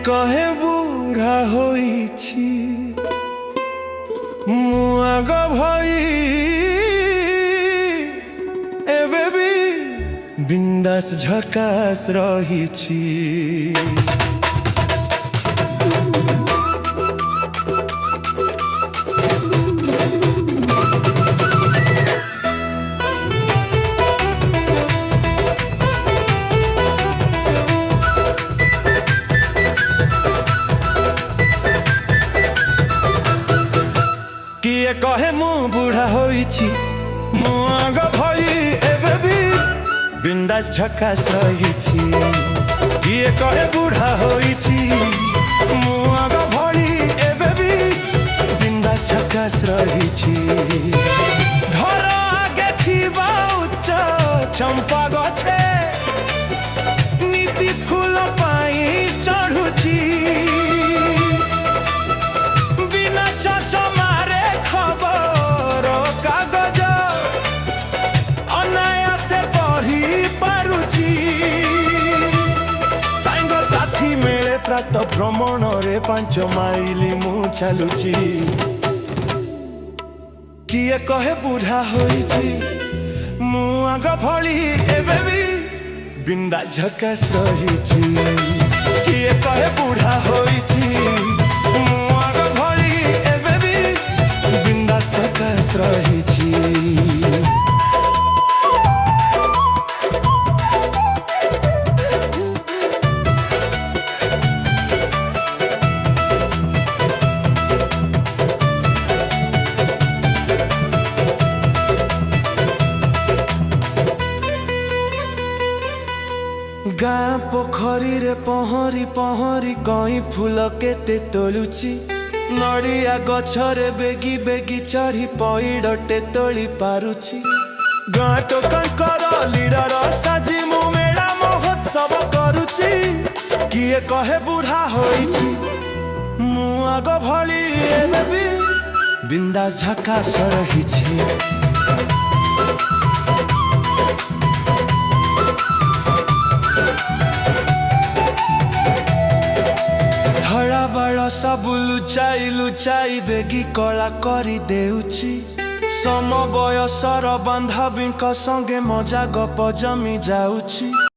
कहे बुढ़ा होइछि मु आग भई एबे भी बिंदास झकास रहिछि। किए कहे मु बुढ़ा होइछि मु आग भई एबे भी बिंदास झकास रहिछि। किए कहे बुढ़ा होइछि मु आग भई एबे भी बिंदास झकास रहिछि। घर आगे थिबा उच्च चंपा गछे नीति फूल पाई चढ़ुछि। प्रात भ्रमण रे 5 माइली मु चलुची। किए कहे बुढ़ा होइछि मु आग भली एबे भी बिंदास झकास रहिछि। किए कहे बुढ़ा होइछि मु आग भली एबे भी बिंदास झकास रहिछि। गाँ पोखरी रे पहरी पहरी कई फूल केते तोलुची। नड़िया गछरे बेगी बेगी चढ़ी पईडटे तोली पारुची। गाँ टोकंकर लीडर साजी मु मेला महोत्सव करुची। किए कहे बुढ़ा होइछि मु आग भली एबे भी बिंदास झकास रहिछि। सबु लुचाई लुचाई बेगी कला करी देउछि। सम बयसर बांधवींक संगे मजा गप जमी जाउछि।